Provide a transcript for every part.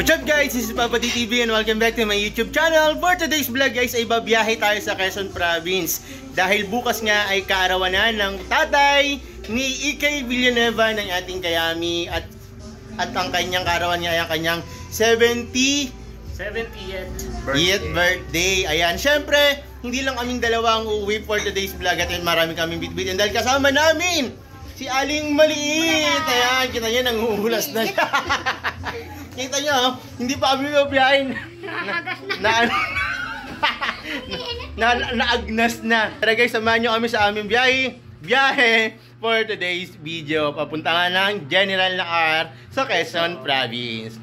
What's up guys? This is Papa D TV and welcome back to my YouTube channel. For today's vlog guys ay babiyahe tayo sa Quezon Province. Dahil bukas nga ay kaarawanan ng tatay ni Ikay Villanueva ng ating kayami at ang kanyang kaarawan niya ay ang kanyang 70th birthday. Ayan, syempre, hindi lang kaming dalawa ang uuwi for today's vlog at marami kaming bitbit. Dahil kasama namin si Aling Maliit. Ayan, kita niyo nanguhulas na siya. Kita niyo, hindi pa kami mabiyahin. Naagnas na. Tara guys, samahan niyo kami sa aming biyahe for today's video. Papunta nga ng General Nakar sa Quezon Province.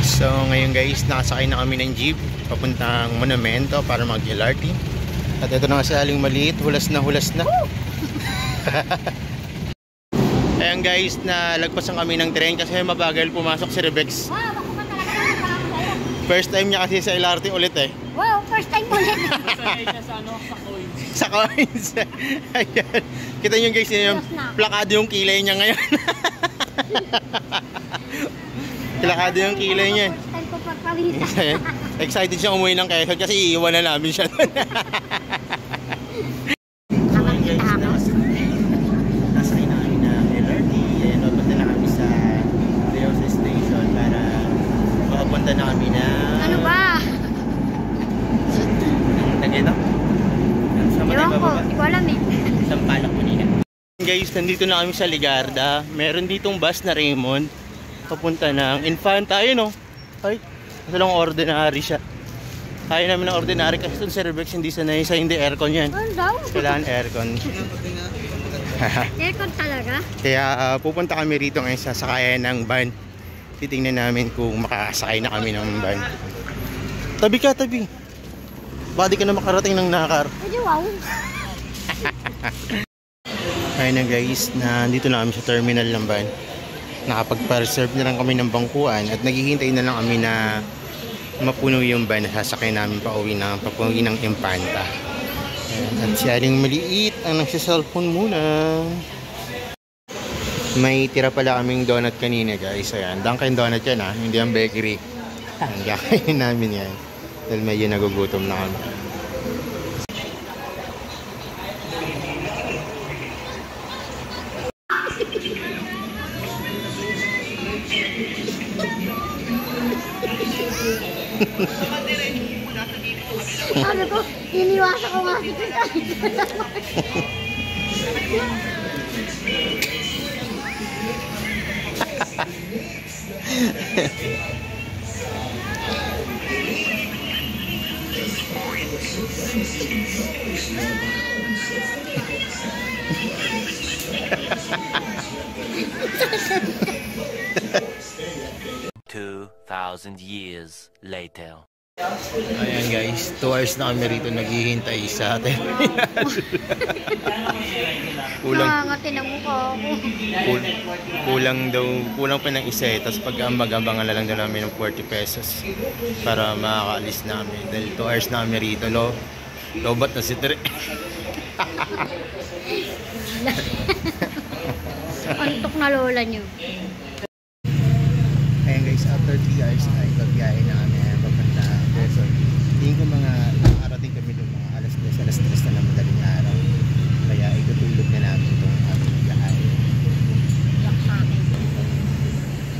So ngayon guys, nakasakay na kami ng jeep papuntang Monumento para mag-LRT. At ito na nga si Aling Maliit, hulas na. Ayan guys, nalagpasan kami ng tren kasi mabagal pumasok si Rebex. Wow, ako pa talaga. First time niya kasi sa LRT ulit eh. Wow, first time ulit. Masaya siya sa coins. Sa coins. Ayan. Kita nyo guys, yung plakado yung kilay niya ngayon. Plakado yung kilay niya. First time ko pagpawisa. Excited siya umuwi ng Quezon kasi iiwan na namin siya. Nasakay na kami ng LRT. Ayan, papunta na kami sa Leosa Station para makapunta na kami na... Ano ba? Nagito? Ewan ko, hindi ko alam eh. Sampalak po nila. Guys, nandito na kami sa Ligarda. Meron ditong bus na Raymond. Papunta ng Infanta. Ayun o. Ay, ito lang ordinary siya. Ayaw namin ng ordinary kasi itong Cervex hindi sanay sa hindi aircon yan. Ano daw? Kailangan aircon. Aircon talaga? Kaya pupunta kami rito ngayon sa sakayan ng van. Titingnan namin kung makakasakay na kami ng van. Tabi ka, tabi. Baka di ka na makarating ng Nakar. Ay, wow. Ayun na guys, nandito na kami sa terminal ng van. Nakapag-reserve na lang kami ng bangkuan at naghihintay na lang kami na mapuno yung van na sasakay namin pauwi ng Infanta. Ayan. At si Aling Maliit ang nagsiselfone muna. May tira pala kaming donut kanina guys. Ayan, Dunkin Donut yan ha, hindi ang bakery. Ang gakain namin yan dahil medyo nagugutom na kami. Sabi ko, iniwasan ko nga si Kuya. Years later. Ayan guys, 2 hours na kami rito naghihintay sa atin. Nangangatin ang mukha ako. Kulang pa ng isa eh. Tapos pag-amag-abangan na lang daw namin ng 40 pesos para makakaalis namin. Dahil 2 hours na kami rito. Lobat na si Tre. Antok na lola nyo. Ayan guys, after 3 hours na ikabiyahe na kami papunta Quezon. Tingin ko mga nakarating kami doon mga alas 3 na ng madaling araw. Kaya itutulog na namin itong aming biyahe.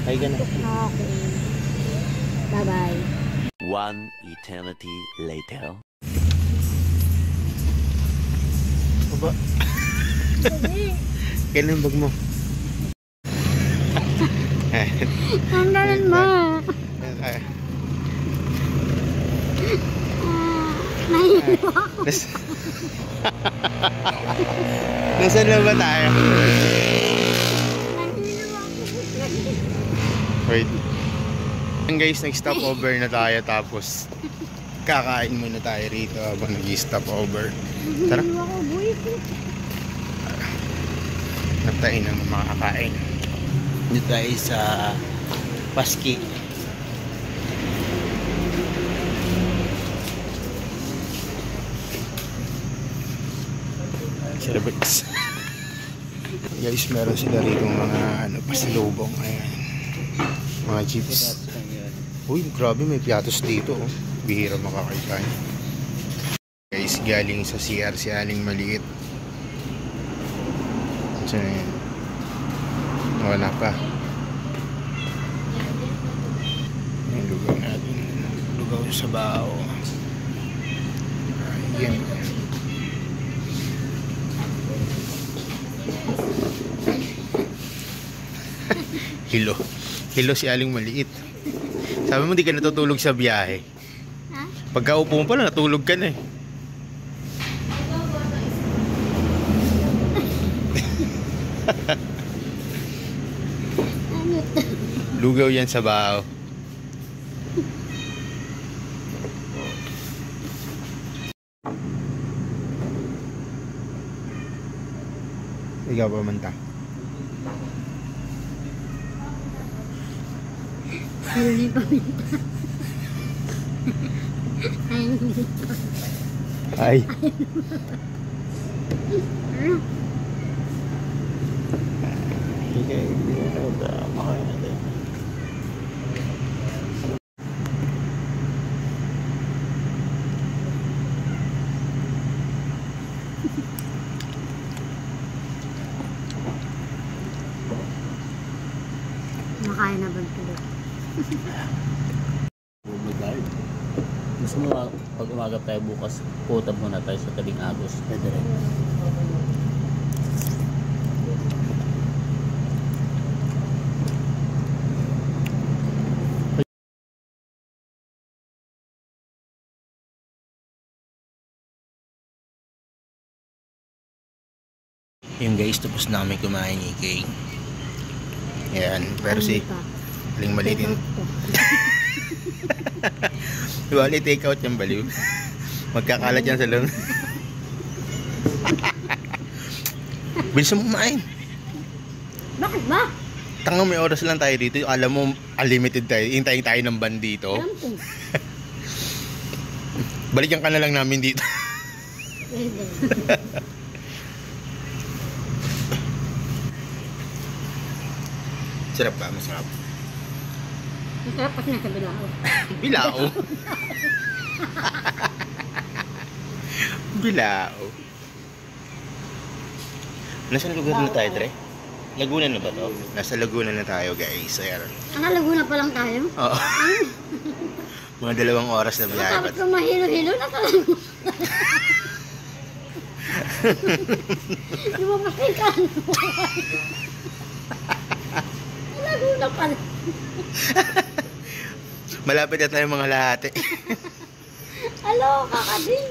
Ay gano'n. Okay. Bye-bye. One eternity later. Aba. Kailan bag mo? Tanggalan mo. Nahihilo ako. Nasaan na ba tayo? Nahihilo ako. Wait. Guys, nag-stop over na tayo tapos kakain muna tayo rito habang nag-stop over. Tara. Nahihilo ako, boy. Nagtain ng mga kakain. Dito tayo sa Pasky. Cervix. Guys, meron sila rito mga pasalubong. Ayan. Mga chips. Uy, grabe, may piatos dito. Oh. Bihira makakain. Guys, galing sa CR si Aling Maliit. Saan na yan? Wala pa. Yung lugaw natin. Lugaw sa bao. Ayan. Hilo. Hilo si Aling Maliit. Sabi mo di ka natutulog sa biyahe. Ha? Pagka-upo mo pala, natulog ka na eh. Ano to? Lugaw yan sa bao. Ikaw pa manta. Hindi pa minta. Ay, hindi pa. Ay. Makain na ba ito? Gusto mo pag umaga tayo bukas, putab muna tayo sa tabing Agos. Pwede rin. Yung guys, tapos na kami kumain ni Kay. Ayan, pero si Aling Maliit yun. Bali, take out yung baliw. Magkakalat yan sa loob. Bilis mo kumain. Bakit ba? Tanga, may oras lang tayo dito. Alam mo, unlimited tayo. Hintayin tayo ng van dito. Alam ko. Balikan ka na lang namin dito. Pwede. Sarap ba? Masarap. Masarap kasi nasa bilao. Bilao. Bilao. Nasaan lugar na tayo, Dre? Laguna na ba to? Nasa Laguna na tayo, guys. Ayan. Laguna pa lang tayo? Oo. Mga 2 oras na biyahe pa. Tapos kung mahilo-hilo, nasa Laguna. Lumabas kayo ka. Laguna pa lang. Malapit na tayo mga lahati. Alo, kakading.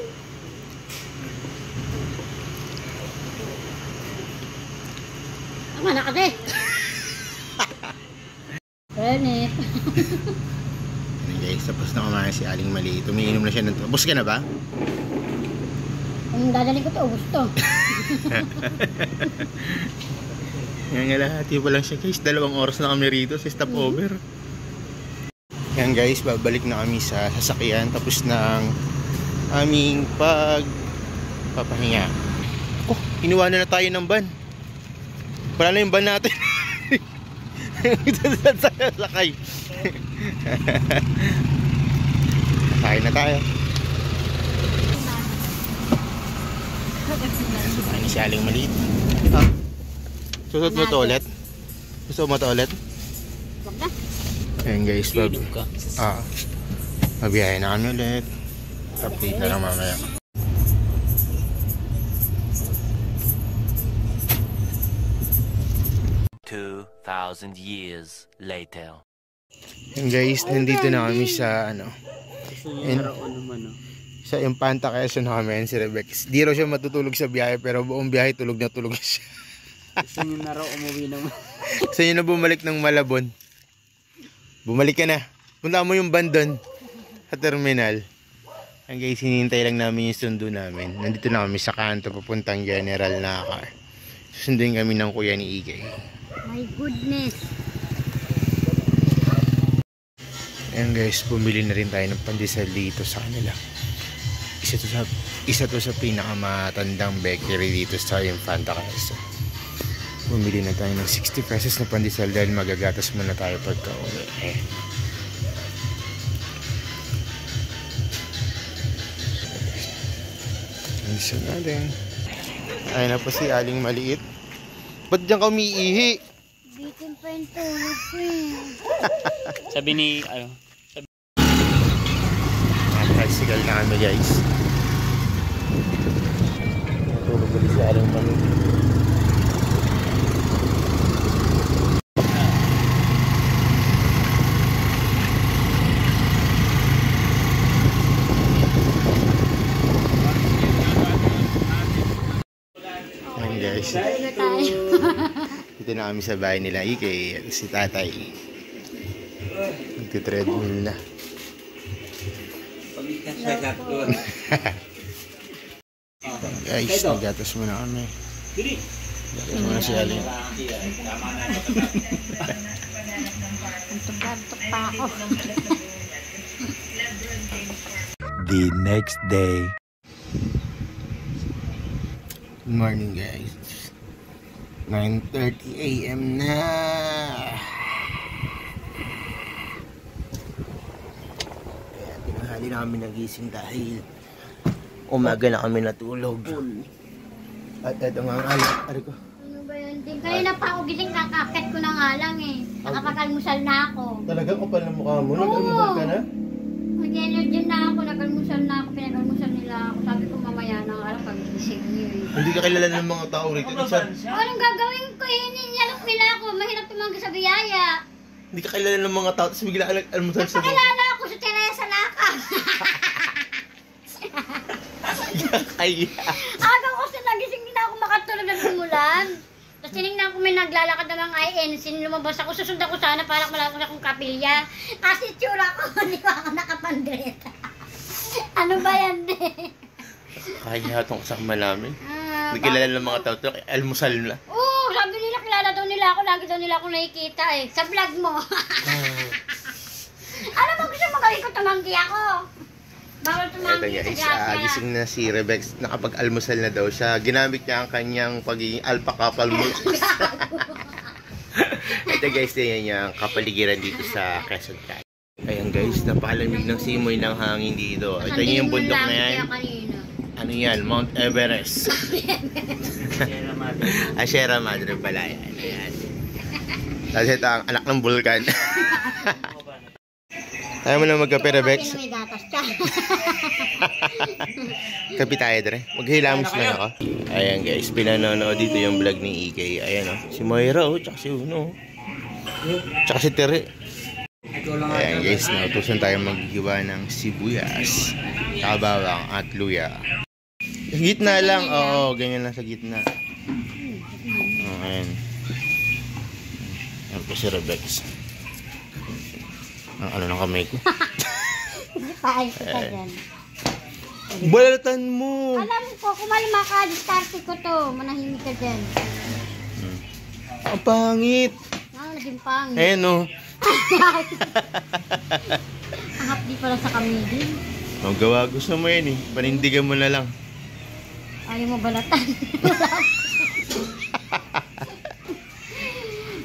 Tama na kasi. Renit. Guys, tapos na kumain si Aling Maliit. Umiinom na siya ng... Ubus ka na ba? Kung dadaling ko to, ubus to. Yan nga lahati pa lang siya, guys. 2 oras na kami rito sa stopover. Yan guys, babalik na kami sa sasakyan. Tapos ng aming pagpapahinga. Oh, iniwanan na tayo ng van. Wala na yung van natin. Sakay. Sakay na tayo. Ay, ni si Aling Maliit. Susot mo to ulit? Gusto mo to ulit? Wag na. Ayan guys, mabiyahe na kami ulit. Update na lang mamaya. $2,000 years later. Ayan guys, nandito na kami sa Gusto niyo naroon naman, no? sa Impanta Quezon na kami si Rebex. Di raw siya matutulog sa biyahe, pero buong biyahe tulog na siya. Gusto niyo naroon umuwi naman. Gusto niyo na bumalik ng Malabon. Bumalik ka na. Punta mo yung van doon sa terminal. Ang guys, hinihintay lang namin yung sundo namin. Nandito na kami sa kanto papuntang General Nakar. Susunduin kami ng kuya ni Igay. My goodness. Ayan guys, bumili na rin tayo ng pandesal dito sa kanila. Isa to sa Isa to sa pinakamatandang bakery dito sa Infanta Quezon. Bumili na tayo ng 60 pesos na pandesal dahil magagatas muna tayo pagka uwi. Pandesal natin. Ayun na po si Aling Maliit. Ba't diyan ka umiihi? Bitin pa yung tulog ko eh. Sabi ni, Tricycle na kami guys. Natulog ulit si Aling Maliit. Ayan guys. Tulog tayo. Dito na kami sa bahay nila Ikay at si Tatay. Nagtitreadmill na. Guys, nagatas muna kami. Nagatas muna si Aling. Antok-antok pa ako. The next day. Good morning guys. 9:30 AM na. Kaya tinahali na kami nagising dahil umaga na kami natulog. At eto nga ang alak. Ari ko. Ano ba yun? Din kanina pa ako gising, kakakit ko na nga lang eh. Nakapag-almusal na ako. Talaga kapal na mukha mo? Nag-almusal ka na? Mag-energy na ako, nag-almusal na ako, pinag-almusal nila ako. Sabi ko mamaya na alam pag-gising niyo eh. Hindi ka kilala ng mga tao rito. Anong gagawin ko eh? Niyalok nila ako. Mahirap tumanggi sa biyaya. Hindi ka kilala ng mga tao. Tapos bigla almusal sa mga. Pakilala ako sa Teresa Lakas. Ay, Agaw kasi nagising din ako makatulog ng umulan. Tapos tinignan ko may naglalakad ng mga INC. Lumabas ako. Susundan ko sana para malaki akong kapilya. Kasi tsura ko. Hindi ko ako nakapandreta. Ano ba yan din? kaya itong kasama namin. Ah, Hindi kilala ng mga tao. Almusal na. Oo, sabi nila kilala daw nila ako. Lagi daw nila ako nakikita eh. Sa vlog mo. Alam mo gusto mo gawin ko tumanggi ako. Bawal Ito tumanggi guys, sa grasya. gising na si Rebex. Nakapag-almusal na daw siya. Ginamit niya ang kanyang pagiging alpaca palmus. Ito guys, yan niya ang kapaligiran dito sa Quezon City. Ayan guys, napakalamig ng simoy ng hangin dito. Ito niyo yung bundok na yan. Ano yan? Mount Everest. Sierra Madre pala yan. Ayan. Tapos ito ang anak ng bulkan. Tayo mo na magkape, Rebex. May gatas ka. Kapi tayo, Dre. Maghilamos na ako. Ayan guys, pinanonood dito yung vlog ni EK. Ayan o. Si Moira o, tsaka si Uno. Tsaka si Tere. Ayan guys, nautusan tayo maghiwa ng sibuyas, tsaka bawang at luya. Sa gitna lang, oo, ganyan lang sa gitna. Ayan. Ayan po si Rebex. Ang ano ng kamay ko. Paayos ka dyan. Balatan mo! Alam ko, kumalma ka, diskarte ko to. Manahimik ka dyan. Ang pangit! Naging pangit. Ayan o. Ang hapdi pala sa kamidi. Ang gawa gusto mo yan eh. Panindigan mo na lang. Ayaw mo balatan.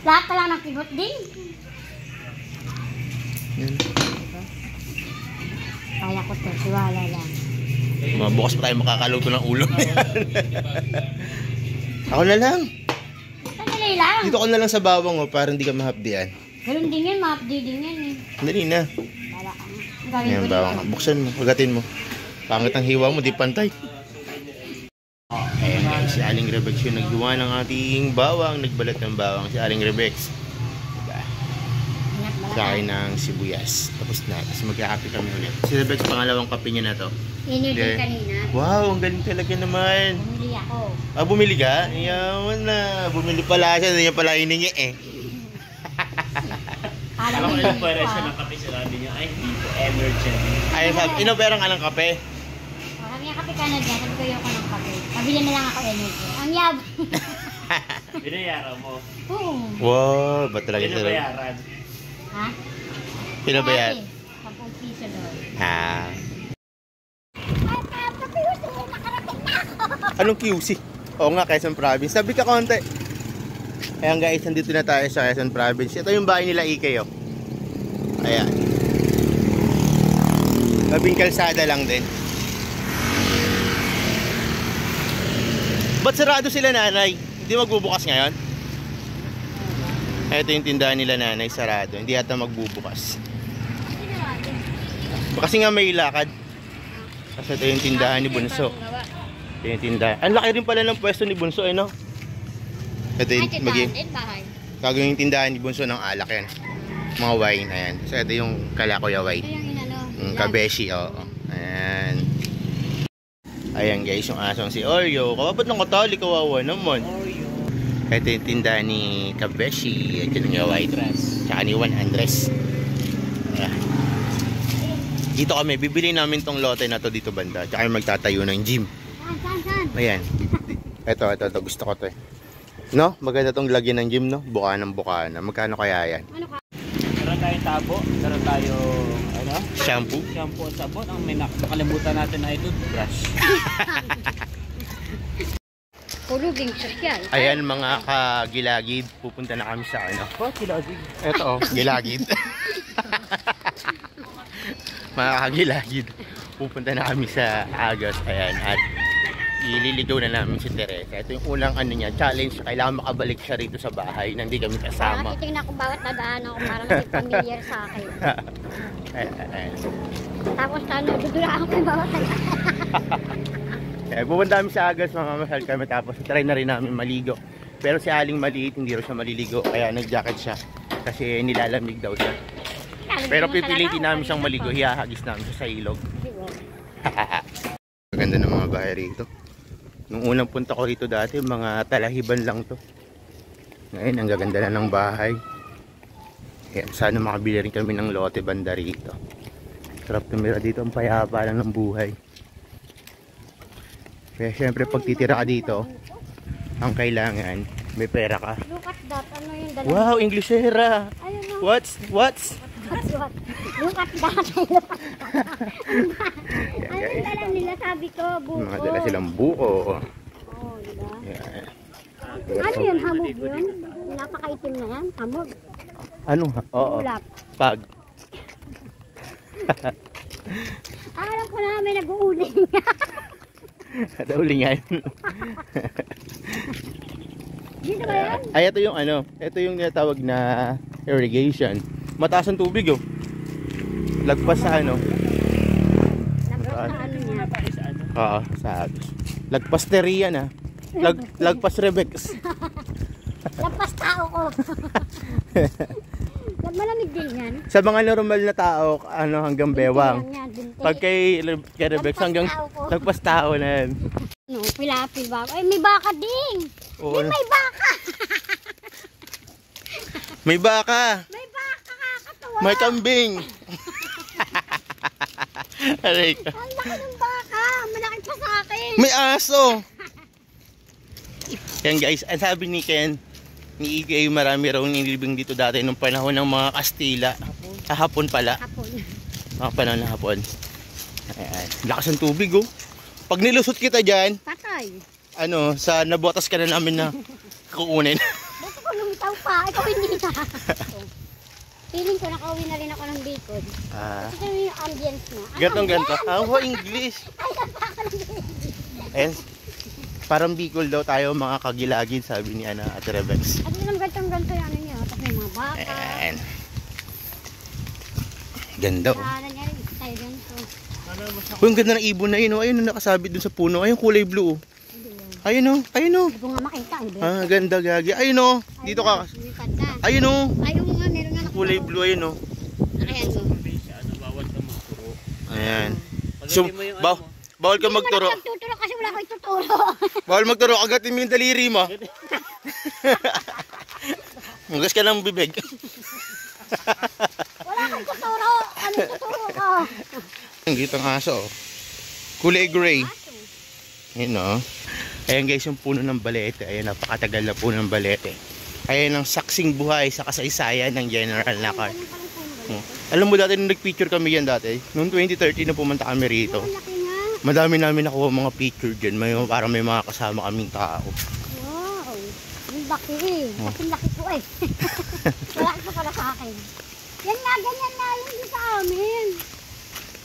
Lahat pa lang ng kibot din. Yan. Kaya ko to, siwala lang. Bukas pa tayo makakaluto ng ulo. Ako na lang. Sandali lang. Dito ko na lang sa bawang o para hindi ka mahapdian. Ganun din yan, ma-update din yan eh. Dali na. Wala ka na. Ang gawin Ayan, ko bawang. Buksan mo. Pagatin mo. Pangit ang hiwa mo, di pantay. Ayan guys, si Aling Rebex yung naghiwa ng ating bawang. Nagbalat ng bawang si Aling Rebex. Diba? Kain ng sibuyas. Tapos na. Tapos magkakape kami ulit. Si Rebex, pangalawang kape niya na to. Yun yung din kanina. Wow, ang galing talaga naman. Bumili ako. Ah, bumili ka? Yaman na. Bumili pala siya. Hindi niya pala hiningi eh. Alam mo Alam ko ilang siya ng kape, sinabi niya, ay, hindi po energy. Ay, sabi, inoperang ka ng kape. Sabi niya, kape ka na dyan. Sabi ko, ayoko ng kape. Pabili na lang ako energy. Ang yab. Binayaran mo. Oo. Wow, ba talaga ito? Binayaran. Ha? Pinabayad? 10 piso doon. Ah. Ay, papi, gusto mo na Anong QC? Oo nga, Quezon Province. Sabi ka konti. Ayan guys, nandito na tayo sa Quezon Province. Ito yung bahay nila Ike, oh. Ayan. Labing kalsada lang din. Ba't sarado sila, nanay? Hindi magbubukas ngayon? Ito yung tindahan nila, nanay, sarado. Hindi yata magbubukas. Kasi nga may lakad. Kasi ito yung tindahan ni Bunso. Ito yung tindahan. Ang laki rin pala ng pwesto ni Bunso, no? Ito yung gagawin yung tindahan ni Bunso ng alak yan. Mga wine, ayan. So ito yung kalakuya wine. Kabeshi, oo. Ayan. Ayan guys, yung asong si Oreo. Kapapad ng katali, kawawa naman. Ito yung tindahan ni Kabeshi. Ito yung white dress. Tsaka ni Juan Andres. Ayan. Dito kami, bibili namin tong lote na to dito banda. Tsaka magtatayo ng gym. Ayan. Ito, gusto ko to eh. No? Maganda tong lagyan ng gym, no? Bukana. Magkano kaya yan? Meron tayong tabo, meron tayong ano? Shampoo? Shampoo at sabon. Ang may nakalimutan natin ay toothbrush. Puluging sosyal. Ayan mga kagilagid, pupunta na kami sa ano. Oh, gilagid. Ito, gilagid. Mga kagilagid, pupunta na kami sa Agos. Ayan, at ililigaw na namin si Teresa. Ito yung unang ano niya, challenge. Kailangan makabalik siya rito sa bahay na hindi kami kasama. Titignan ko bawat nadaan ako para maging familiar sa akin. Ayan. Tapos dudulaan ko yung bawat nadaan. Pupunta kami sa Agos, mamamasal kami. Tapos try na rin namin maligo. Pero si Aling maliit, hindi rin siya maliligo. Kaya nag-jacket siya. Kasi nilalamig daw siya. Pero pipilitin namin siyang maligo. Hihahagis namin siya sa ilog. Maganda ng mga bahay rito. Nung unang punta ko rito dati, mga talahiban lang to. Ngayon, ang gaganda na ng bahay. Kaya sana makabili rin kami ng lote banda rito. Sarap tumira dito, ang payapa lang ng buhay. Kaya syempre pag titira ka dito, ang kailangan, may pera ka. Look at that. Ano yung dalawa? Wow, Englishera! Ayun o. What's? Look at that. Ano yung dala nila? Sabi ko, buko. Mga dala silang buko. Oo, diba? Yan. Ano yun? Hamog yun? Napakaitim na yan? Hamog? Ano? Oo. Ulap. Pag. Alam ko na may nag-uuling. Uli nga yun. Dito ba yan? Ay, ito yung ano. Ito yung tinatawag na irrigation. Mataas ang tubig, oh. Lagpas sa ano. Lagpas sa ano niya? Oo, sa Agos. Lagpas Teria na. Lagpas Rebex. Lagpas tao ko. Malamig din yan. Sa mga normal na tao, ano, hanggang bewang. Pag kay Rebex, hanggang lagpas tao na yan. No, pilapil ba? Ay, may baka din. Oo. May baka. May baka. May baka, kakatawa. May kambing. Aray ka. Ang laki ng baka. Malaki pa sa akin. May aso. Yan guys, ang sabi ni Ken, ni Ike, marami raw nilibing dito dati nung panahon ng mga Kastila. Hapon pala. Hapon. Mga panahon na hapon. Ayan. Lakas ng tubig, oh. Pag nilusot kita dyan, Patay. ano, sa nabotas ka na namin na kukunin. Ba't ako lumitaw pa? Ikaw hindi na. Feeling ko nakauwi na rin ako ng Bicol. Ito yung ambience na. Gantong-ganto. Oh, English. Ay, napaka ng Ayan. Parang Bicol daw tayo mga kagilagid, sabi ni Ate Rebex. At yun ang gantong-ganto yung ano niya. Tapos may mga baka. Ayan. Ganda, oh. Kaya niya rin tayo ganito. Uy, ang ganda ng ibon na yun, oh. Ayun, nakasabit dun sa puno. Ayun, kulay blue, oh. Ayun, oh. Ayun, oh. Hindi ko nga makita. Ah, ganda, gagi. Ayun, oh. Dito ka. Ayun, oh. Ayun nga, meron nga. Kulay blue, ayun, oh. Ayan mo. Bawal ka magturo. Ayan. So, bawal ka magturo. Hindi mo magtuturo kasi wala ko ituturo. Bawal magturo. Agatin mo yung daliri mo. Mugas ka ng bibig. Wala ko ituturo. Ano ituturo ko? Ang gitang aso, oh. Kulay gray. Ayun, oh. Ayan guys, yung puno ng balete. Ayan, napakatagal na puno ng balete. Ayan ang saksing buhay sa kasaysayan ng General Nakar. Alam mo dati nung nag-picture kami yan dati, noong 2013 na pumunta kami rito. Ang laki nga. Madami namin nakuha mga picture dyan. Parang may mga kasama kaming tao. Wow. Ang laki eh. Kasi laki ko eh. Wala ka pala sa akin. Yan nga, ganyan na yun din sa amin.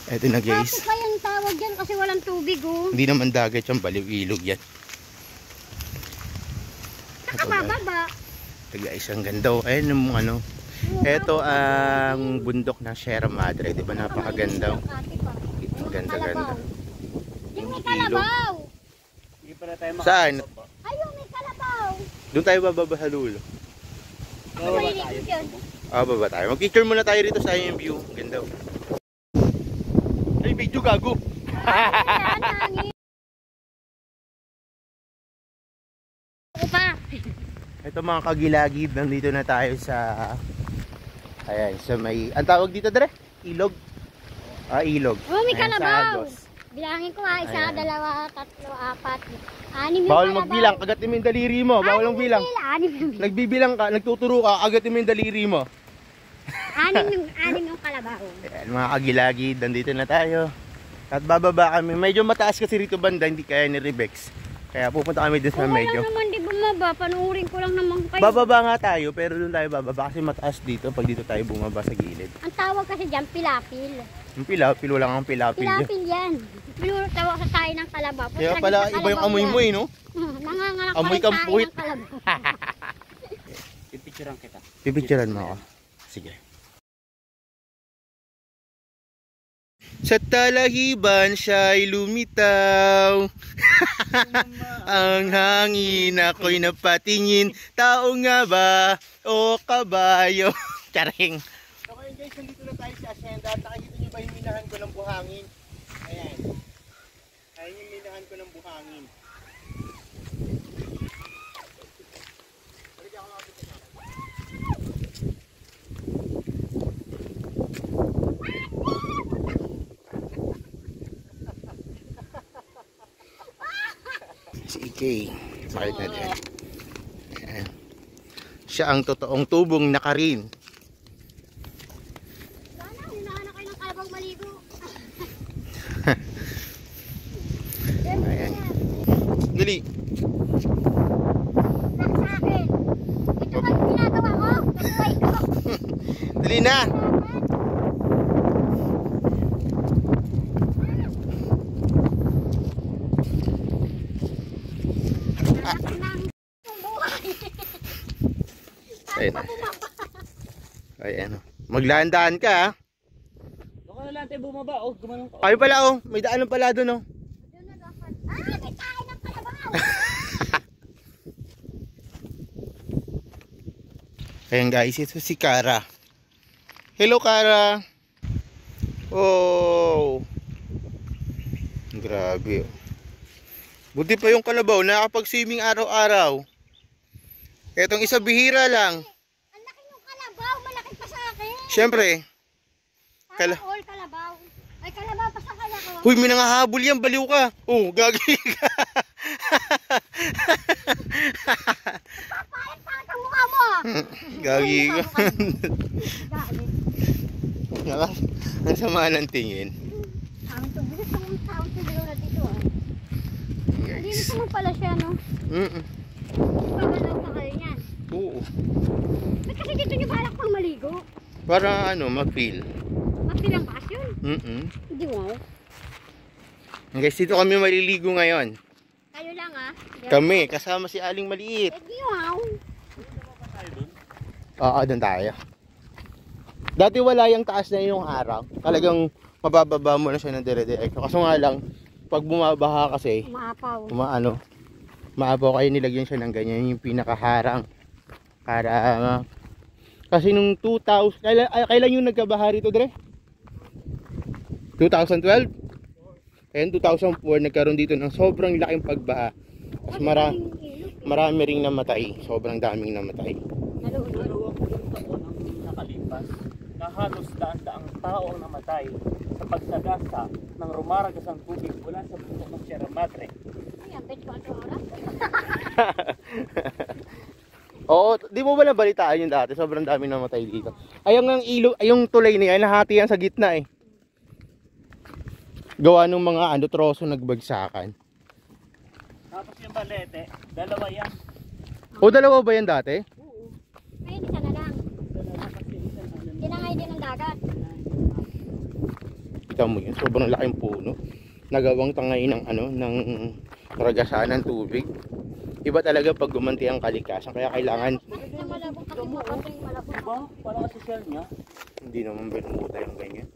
Eto na guys. Bakit pa yung tawag dyan kasi walang tubig oh. Hindi naman dagat yan, baliw ilog yan. Nakabababa. Ito guys, ang ganda oh. Ayan yung ano. Ito ang bundok ng Sierra Madre. Di ba napakaganda? Ang ganda-ganda. Yung may kalabaw. Hindi pala tayo Saan? Ayun, may kalabaw. Doon tayo bababa sa lulo. Maliligid yun. Baba tayo. Mag-picture muna tayo rito sa yung view. Ganda oh. Ay, video gago. Ayan, hangin. Pa. Ito mga kagilagid, nandito na tayo sa ayan, sa may, ang tawag dito dre? Ilog? Ilog. Oh, may Ayan, sa kalabaw. Agos. Bilangin ko ha, isa, Ayan. dalawa, tatlo, apat, anim yung Bawal kalabaw. magbilang, agatin mo yung daliri mo. Bawal ang bilang. Anim yung Nagbibilang ka, nagtuturo ka, agatin mo yung daliri mo. anim yung kalabaw. Ayan, mga kagilagid, nandito na tayo. At bababa kami. Medyo mataas kasi rito banda, hindi kaya ni Rebex. Kaya pupunta kami dun sa medyo. Wala naman di bumaba, panuurin ko lang naman kayo. Bababa nga tayo, pero doon tayo bababa kasi mataas dito pag dito tayo bumaba sa gilid. Ang tawag kasi dyan, pilapil. Yung pilapil, wala kang pilapil dyan. Pilapil yan. Pinulot tawag sa tayo ng kalabaw. Kaya pala iba yung amoy mo eh, no? Nanganganak pa Amoy rin tayo kampuit. ng kalabaw. Pipicturean kita. Pipicturean mo ako. Sige. Sa talahiban siya'y lumitaw. Ang hangin ako'y napatingin. Tao nga ba o kabayo? Charing. Okay guys, nandito na tayo sa asyenda. At nakikita nyo ba yung minahan ko ng buhangin? Ayan. Ayan yung minahan ko ng buhangin. Si Ikay, sakit na din. Ayan. Siya ang totoong tubong nakarin. Sana, hinahanap kayo ng kalabaw maligo. Ayan. Dali. Sa akin. Ito ba yung ginagawa ko? Tutuway ko. Dali na. Ayan na. Ayan. Maglandaan ka ha. Doon ka na lang tayo bumaba. Oh, gumanong ka. Ay pala oh. May daanan pala doon oh. May tayo ng kalabaw. Ayan guys, ito si Kara. Hello Kara. Oh. Grabe oh. Buti pa yung kalabaw, nakakapag-swimming araw-araw. Etong isa bihira lang. Ang laki ng kalabaw, malaki pa sa akin. Siyempre. Parang all kalabaw. Ay, kalabaw pa sa kanya ko. Huy, may nangahabol yan, baliw ka. Oh, gagi ka. Papayat pa ang mukha mo. Gagi ka. Galit. Ang sama ng tingin. Ang tubig sa mga tao siguro dito ah. Hindi naman pala siya no. Pagalaw pa kayo niyan. Oo. Ba't kasi dito nyo balak pang maligo? Para ano, mag-feel. Magpilang basyon? Hindi wow. Guys, dito kami maliligo ngayon. Kayo lang ah. Kami, kasama si Aling Maliit. Di wow. Oo, doon tayo. Dati wala yung taas na yung harang. Talagang mabababa mo na siya ng dire-diretso. Kaso nga lang, pag bumabaha kasi, Maapaw. maapaw kayo, nilagyan siya ng ganyan yung pinakaharang. Para, kasi nung 2000, kailan yung nagkabaha rito, Dre? 2012? Kaya 2004, nagkaroon dito ng sobrang laking pagbaha. Kasi marami ring namatay. Sobrang daming namatay. Dalawang taon ang nakalipas na halos daan-daang tao ang namatay sa pagsagasa ng rumaragasang tubig mula sa bundok ng Sierra Madre. Ayan, 24 oras. Oo, di mo ba nabalitaan yun dati? Sobrang daming namatay dito. Ayun ang ilog, yung tulay na yan, nahati yan sa gitna eh. Gawa ng mga ano, troso nagbagsakan. Tapos yung balete, dalawa yan. O, dalawa ba yan dati? Oo. Ngayon, isa na lang. Dalawa kasi isa na lang. Tinangay din ng dagat. Kita mo yun, sobrang laking puno. Nagawang tangay ng ano, ng ragasan ng tubig. Iba talaga pag gumanti ang kalikasan, kaya kailangan Sa malabong kasi makaping malabong. Diba? Parang kasi shell niya. hindi naman bermuda yung ganyan.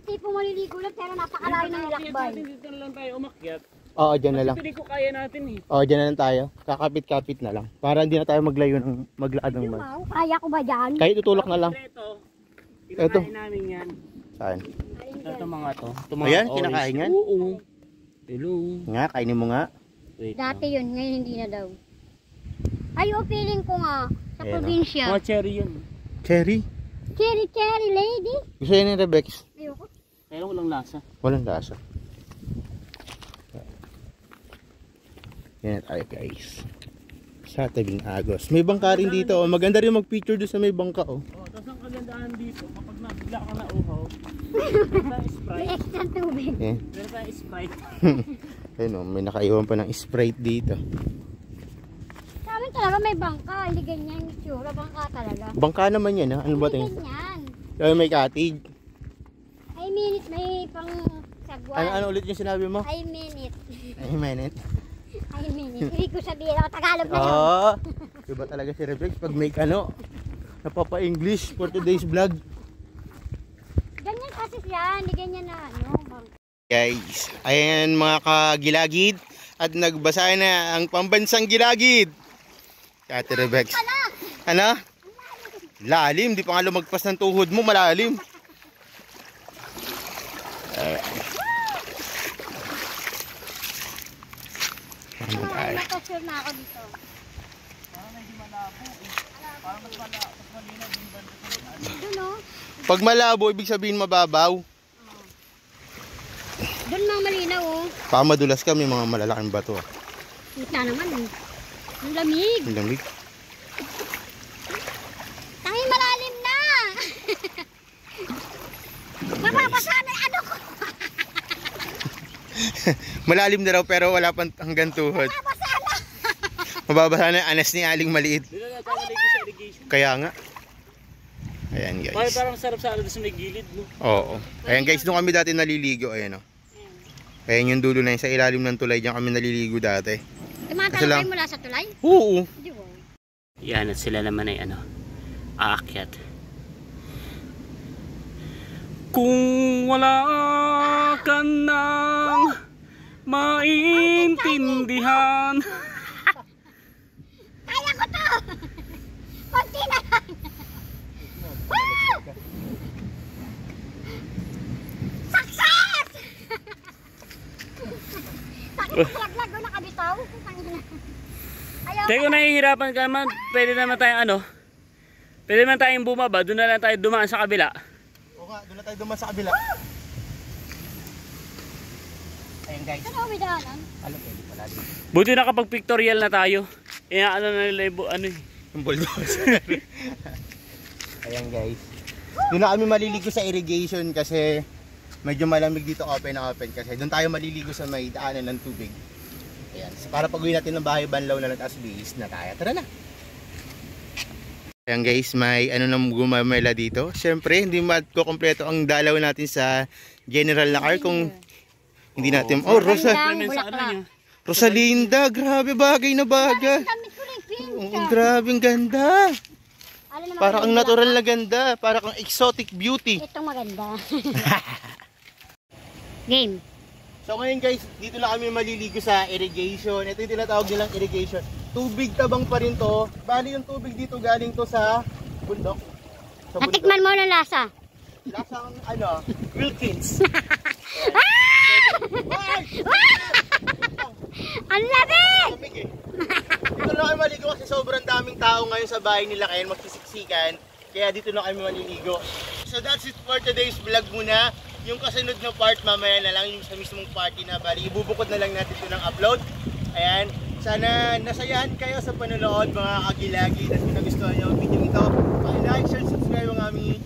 Tipo maliligo lang pero napakalayo ng lakbay. Dito na lang tayo umakyat. Oo, dyan na lang. Pili ko kaya natin eh. Oo, dyan na lang tayo. Kakapit-kapit na lang. Para hindi na tayo maglayo ng maglakad ng man. Wow, kaya ko ba dyan? Kahit tutulak na lang. Ito, Eto. kinakain namin yan. Saan? Ito mga to. Ito mga Ayan, orange. kinakain yan? Oo. Hello. Nga, kainin mo nga. Wait Dati yun, ngayon hindi na daw. Ay, feeling ko nga, sa Ayan, probinsya. Mga cherry yun. Cherry? Cherry, cherry lady. Gusto yan ni Rebex? Ayoko. Kaya walang lasa. Walang lasa. Yan na tayo guys. Sa tabing Agos. May bangka rin dito. Oh. Maganda rin mag-picture doon sa may bangka. Oh. Oh, tapos ang kagandahan dito, kapag nabigla ka na uhaw, meron tayong May Sprite. extra tubig. Eh. Meron tayong Sprite. Ayun oh, may nakaiwan pa ng Sprite dito. Sa amin talaga may bangka, hindi ganyan yung itsura, bangka talaga. Bangka naman yan ha? Ano ba Hindi ito? ganyan. May cottage. I mean it, may pang sagwan. Ano ulit yung sinabi mo? I mean it. Ay, minute. I mean it. Hindi ko sabihin ako Tagalog na yun. Oo. Iba talaga si Rebex pag may ano. Napapa-English for today's vlog. Ganyan kasi siya, hindi ganyan na ano, bangka. Guys, ayan mga kagilagid. At nagbasa na ang pambansang gilagid. Ate Rebex. Ano? Lalim, di pa nga lumagpas ng tuhod mo, malalim. Nakasure na ako dito. Doon o. Pag malabo, ibig sabihin mababaw. Doon mga malinaw o. Pamadulas kami, mga malalaking bato. Kita naman eh. Ang lamig. Ang lamig. Tangin malalim na. Mababasa na ano ko. Malalim na raw pero wala pang hanggang tuhod. Mababasa na. Mababasa na yung anas ni Aling Maliit. Dito na tayo naligo sa irrigation. Kaya nga. Ayan guys. Parang sarap sa sa may gilid, no? Oo. Ayan guys, doon kami dati naliligo. Ayan o. Ayan yung dulo na yun. Sa ilalim ng tulay dyan kami naliligo dati. Tumatalakay mula sa tulay? Oo. Hindi ba? Yan at sila naman ay ano, aakyat. Kung wala ka nang maintindihan. Kaya ko to! Konti na lang! Woo! Success! Sakit sa laglag ko nakabitaw. Ayaw Teka, kung nahihirapan ka naman, pwede naman tayong ano, pwede naman tayong bumaba, doon na lang tayo dumaan sa kabila. Oo nga, doon na tayo duman sa kabila. Ayan guys. Saan ako may daanan? Alam pwede pala dito. Buti na kapag pictorial na tayo. Ano na nila ano eh. Yung bulldozer. Ayan guys. Doon na kami maliligo sa irrigation kasi medyo malamig dito, open na open kasi doon tayo maliligo sa may daanan ng tubig. Ayan. So, para pag-uwi natin ng bahay, banlaw na lang tapos bihis na tayo. Tara na. Ayan guys, may ano nang gumamela dito. Siyempre, hindi magkukompleto ang dalaw natin sa general na car kung hindi natin... Oh, Rosalinda, grabe, bagay na bagay. Damit ko rin, pink. Oh, grabe, ang ganda. Alam naman Para kang kayo, natural na ganda, para kang exotic beauty. Itong maganda. Game. So ngayon guys, dito na kami maliligo sa irrigation. Ito yung tinatawag nilang irrigation. Tubig tabang pa rin to. Bali yung tubig dito galing to sa bundok. Sa Natikman mo ng lasa. Lasang ano, Wilkins. Ang lamig! Lamig eh. Dito na kami maligo kasi sobrang daming tao ngayon sa bahay nila kaya magsisiksikan. Kaya dito na kami maliligo. So that's it for today's vlog muna. Yung kasunod na part mamaya na lang yung sa mismong party na bali. Ibubukod na lang natin ito ng upload. Ayan. Sana nasayahan kayo sa panonood mga kagilagi. At kung nagustuhan nyo ang video ito, like, share, subscribe. mag-subscribe ang aming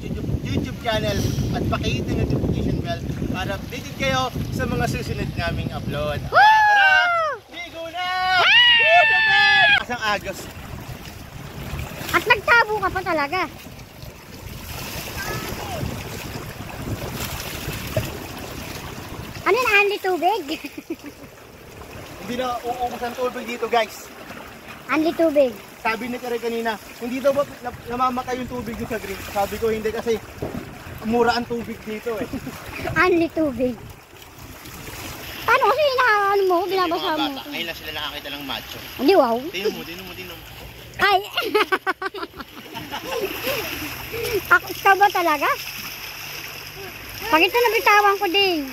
YouTube channel at pakihit ang notification bell para updated kayo sa mga susunod naming upload. Tara! Ligo na! Woo! Daman! Asang agos. At nagtabo ka pa talaga. Ano yun, Anli tubig? Hindi na uubos ang tubig dito, guys. Anli tubig. Sabi ni Kare kanina, hindi daw ba namamatay yung tubig dito sa green? Sabi ko hindi kasi mura ang tubig dito eh. Anli tubig. Paano kasi ano mo, binabasa mo? Ngayon lang sila nakakita ng macho. Hindi, wow. Tingnan mo. Ay! Ako, ikaw ba talaga? Pag ito nabitawan ko din.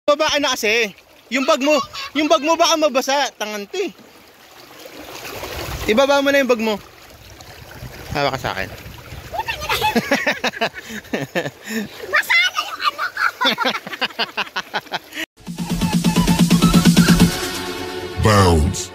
Babaan na kasi. Yung bag mo baka mabasa. Tanganti. Ibaba mo na yung bag mo. Hawa ka sa akin. Basa na yung ano ko! Bounce.